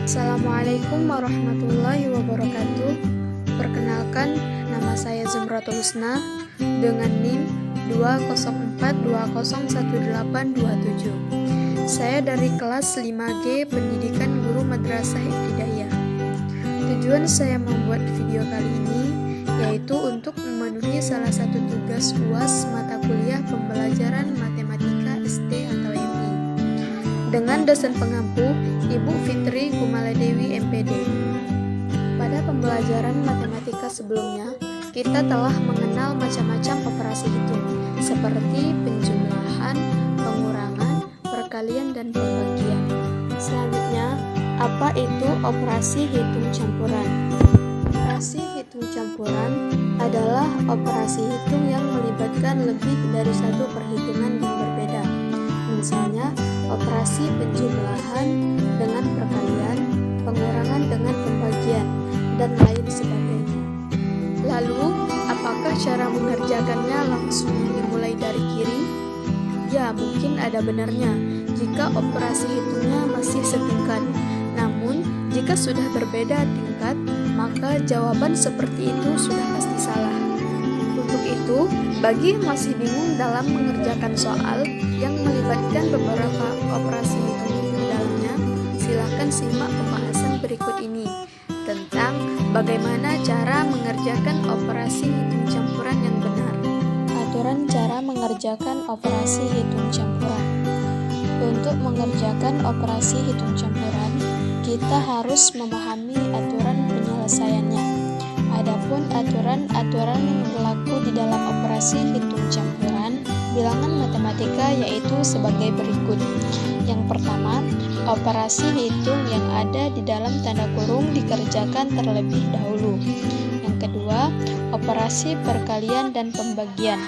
Assalamualaikum warahmatullahi wabarakatuh. Perkenalkan, nama saya Zumratul Husna dengan NIM 204201827. Saya dari kelas 5G Pendidikan Guru Madrasah Ibtidaiyah. Tujuan saya membuat video kali ini yaitu untuk memenuhi salah satu tugas UAS mata kuliah pembelajaran matematika ST atau MI dengan dosen pengampu Ibu Fitri Kumaladewi MPD. Pada pembelajaran matematika sebelumnya, kita telah mengenal macam-macam operasi hitung seperti penjumlahan, pengurangan, perkalian, dan pembagian. Selanjutnya, apa itu operasi hitung campuran? Operasi hitung campuran adalah operasi hitung yang melibatkan lebih dari satu perhitungan yang berbeda. Misalnya, operasi penjumlahan dengan perkalian, pengurangan dengan pembagian, dan lain sebagainya. Lalu, apakah cara mengerjakannya langsung dimulai dari kiri? Ya, mungkin ada benarnya jika operasi hitungnya masih setingkat. Namun, jika sudah berbeda tingkat, maka jawaban seperti itu sudah pasti salah. Untuk itu, bagi yang masih bingung dalam mengerjakan soal yang melibatkan beberapa operasi hitung di dalamnya, silakan simak pembahasan berikut ini tentang bagaimana cara mengerjakan operasi hitung campuran yang benar. Aturan cara mengerjakan operasi hitung campuran. Untuk mengerjakan operasi hitung campuran, kita harus memahami aturan penyelesaiannya. Adapun aturan-aturan yang berlaku di dalam operasi hitung campuran bilangan matematika yaitu sebagai berikut. Yang pertama, operasi hitung yang ada di dalam tanda kurung dikerjakan terlebih dahulu. Yang kedua, operasi perkalian dan pembagian.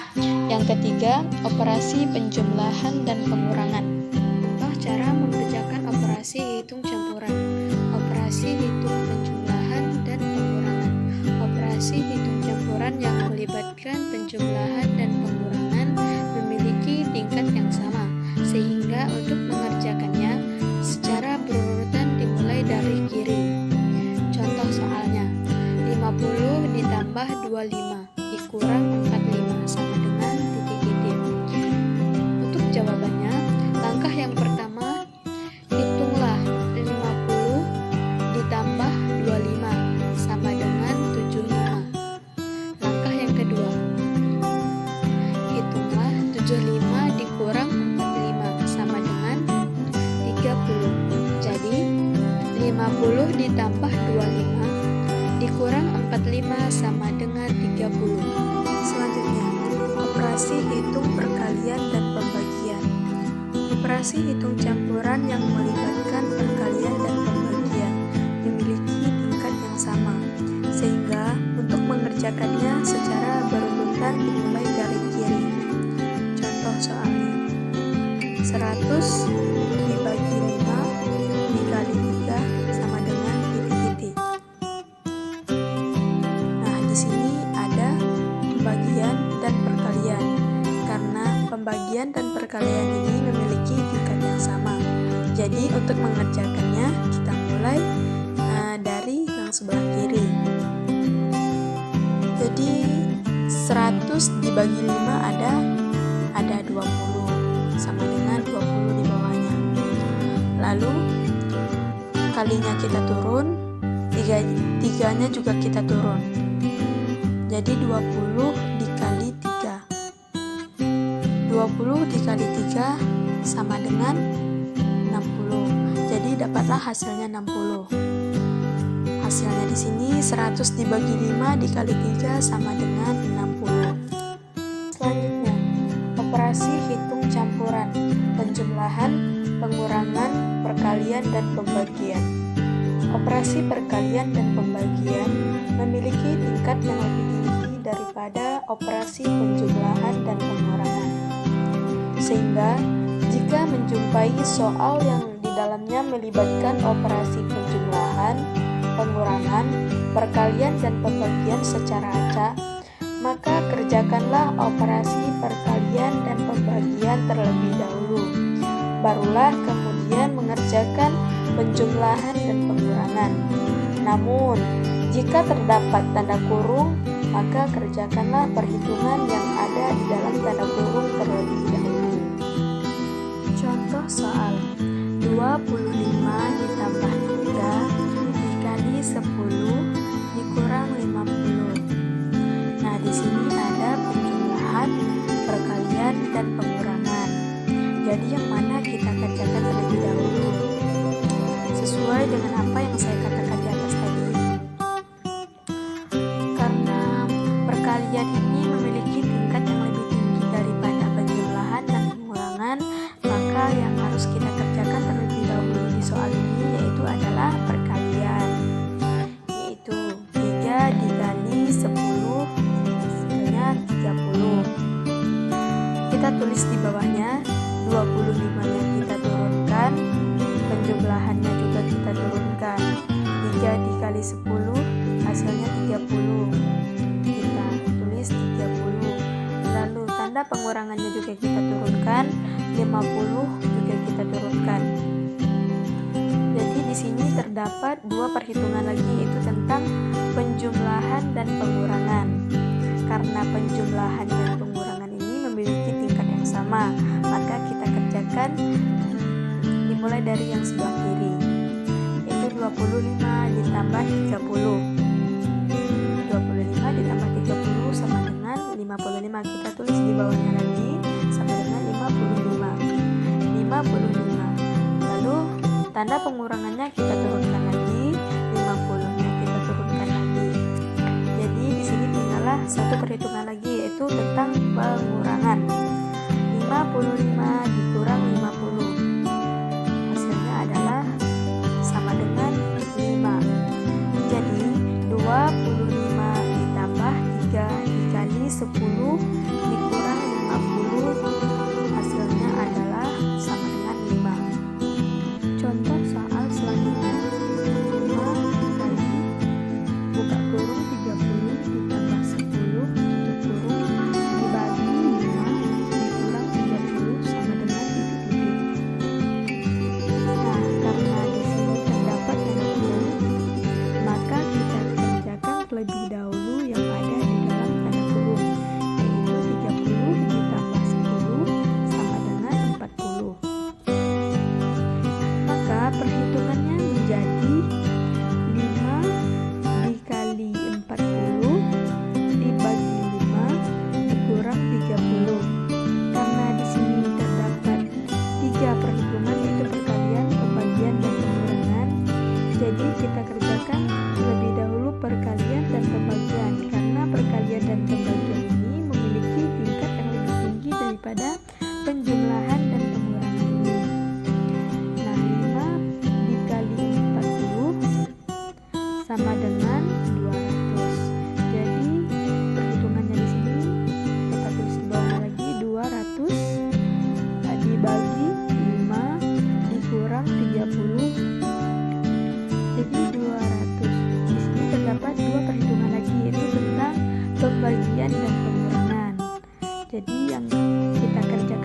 Yang ketiga, operasi penjumlahan dan pengurangan. Contoh cara mengerjakan operasi hitung campuran. Operasi hitung penjumlahan dan pengurangan. Operasi hitung campuran yang melibatkan penjumlahan dan pengurangan memiliki tingkat yang sama, sehingga untuk mengerjakannya secara berurutan dimulai dari kiri. Contoh soalnya, 50 ditambah 25 dikurang 45 sama dengan titik-titik. Untuk jawabannya, langkah yang pertama, hitunglah 50 ditambah 25 sama dengan 75. Langkah yang kedua, hitunglah 75 dikurang 45 sama dengan 30. Jadi, 50 ditambah 25 dikurang 45 sama dengan 30. Selanjutnya, operasi hitung perkalian dan pembagian. Operasi hitung campuran yang melibatkan perkalian dan pembagian memiliki tingkat yang sama, sehingga untuk mengerjakannya secara berurutan dimulai dari kiri. Contoh soalnya, 100 dibagi 5 dikali 3 sama dengan titik-titik. Nah, di sini ada pembagian dan perkalian. Karena pembagian dan perkalian ini memiliki tingkat yang sama. Jadi, untuk mengerjakannya kita mulai dari yang sebelah kiri. Jadi 100 dibagi 5 ada 20 sama dengan 20 di bawahnya. Lalu kalinya kita turun, tiganya juga kita turun. Jadi 20 dikali 3. 20 dikali 3 sama dengan 60. Jadi dapatlah hasilnya 60. Hasilnya di sini 100 dibagi 5 dikali 3 sama dengan 60. Selanjutnya, operasi hitung campuran, penjumlahan, pengurangan, perkalian, dan pembagian. Operasi perkalian dan pembagian memiliki tingkat yang lebih tinggi daripada operasi penjumlahan dan pengurangan. Sehingga, jika menjumpai soal yang di dalamnya melibatkan operasi penjumlahan, pengurangan, perkalian, dan pembagian secara acak, maka kerjakanlah operasi perkalian dan pembagian terlebih dahulu. Barulah kemudian mengerjakan penjumlahan dan pengurangan. Namun, jika terdapat tanda kurung, maka kerjakanlah perhitungan yang ada di dalam tanda kurung terlebih dahulu. Contoh soal 25 ditambah 3 dikali 10 dikurang 50. Nah, di sini ada penjumlahan, perkalian, dan pengurangan. Jadi yang mana kita kerjakan terlebih dahulu? Sesuai dengan apa yang saya katakan di atas tadi. Karena perkalian ini memiliki tingkat yang lebih tinggi daripada penjumlahan dan pengurangan, maka yang harus kita kerjakan terlebih dahulu di soal ini yaitu adalah perkalian, yaitu 3 dikali 10 hasilnya 30. Kita tulis di bawahnya 25-nya kita turunkan, penjumlahannya juga kita turunkan. 3 dikali 10 hasilnya 30, kita tulis 30. Lalu tanda pengurangannya juga kita turunkan, 50 juga kita turunkan. Jadi di sini terdapat dua perhitungan lagi, yaitu tentang penjumlahan dan pengurangan. Karena penjumlahan dan pengurangan ini memiliki tingkat yang sama, maka kita kerjakan dimulai dari yang sebelah kiri, yaitu 25 ditambah 30. 25 ditambah 30 sama dengan 55. Kita tulis di bawahnya lagi sama dengan 55. Lalu tanda pengurangannya kita turunkan lagi, 50-nya kita turunkan lagi. Jadi di sini tinggallah satu perhitungan lagi, yaitu tentang pengurangan. 55 dikurang 50. Hasilnya adalah sama dengan 5. Jadi 25 ditambah 3 dikali 10 dikurang 50, hasilnya adalah sama dengan 5. Contoh soal selanjutnya, 5 dikali buka kurung 30 ditambah 10 tutup kurung dibagi 5 dikurang 30 sama dengan titik-titik. Nah, karena di sini terdapat tanda kurung, maka kita kerjakan terlebih dahulu yang ada di dalam tanda kurung, yaitu 30 ditambah 10 sama dengan 40. Maka perhitungannya menjadi 5 dikali 40 dibagi 5 dikurang 30. Karena di sini terdapat 3 perhitungan, yaitu perkalian, pembagian, dan pengurangan. Jadi kita kerjakan terlebih dahulu perkalian dan pembagian, karena perkalian dan pembagian ini memiliki tingkat yang lebih tinggi daripada penjumlahan dan pengurangan ini. Nah, 5 dikali 40 sama dengan 200. Jadi perhitungannya di sini kita tulis di bawah lagi 200 dibagi 5 dikurang 30. Jadi 200. Di sini terdapat dua perhitungan lagi, yaitu tentang pembagian dan pengurangan. Jadi yang kita kerjakan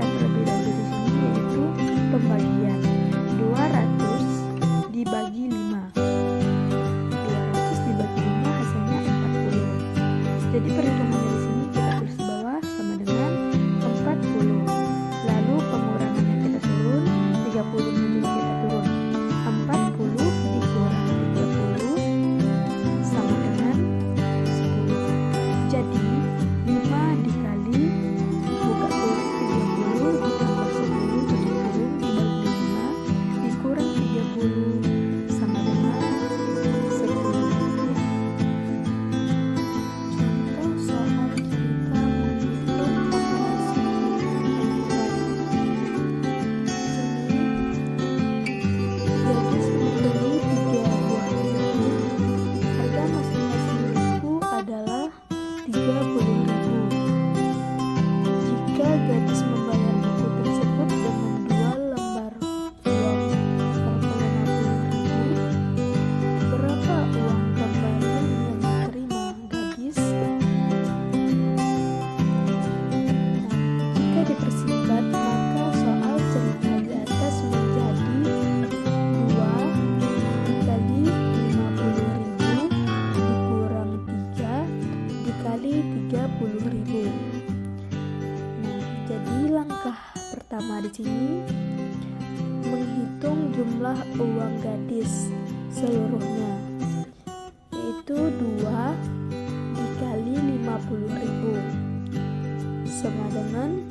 gadis seluruhnya, yaitu 2 dikali 50.000 sama dengan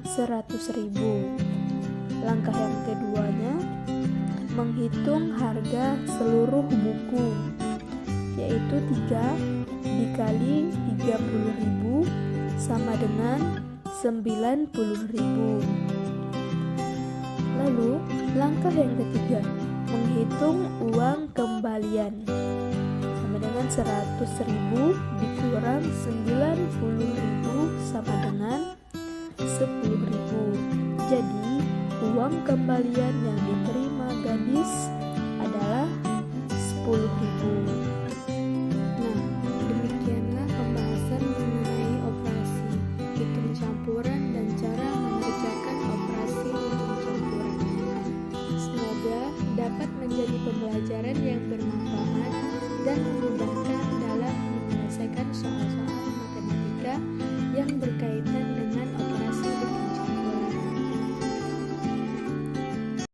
100.000. Langkah yang keduanya, menghitung harga seluruh buku, yaitu 3 dikali 30.000 sama dengan 90.000. Lalu langkah yang ketiga, menghitung uang kembalian sama dengan 100.000 dikurang 90.000 sama dengan 10.000. Jadi uang kembalian yang diterima gadis adalah 10.000. Nah, demikianlah pembahasan mengenai operasi hitung campuran dan cara mengerjakan operasi hitung campuran. Semoga dapat menjadi pembelajaran yang bermanfaat dan memudahkan dalam menyelesaikan soal-soal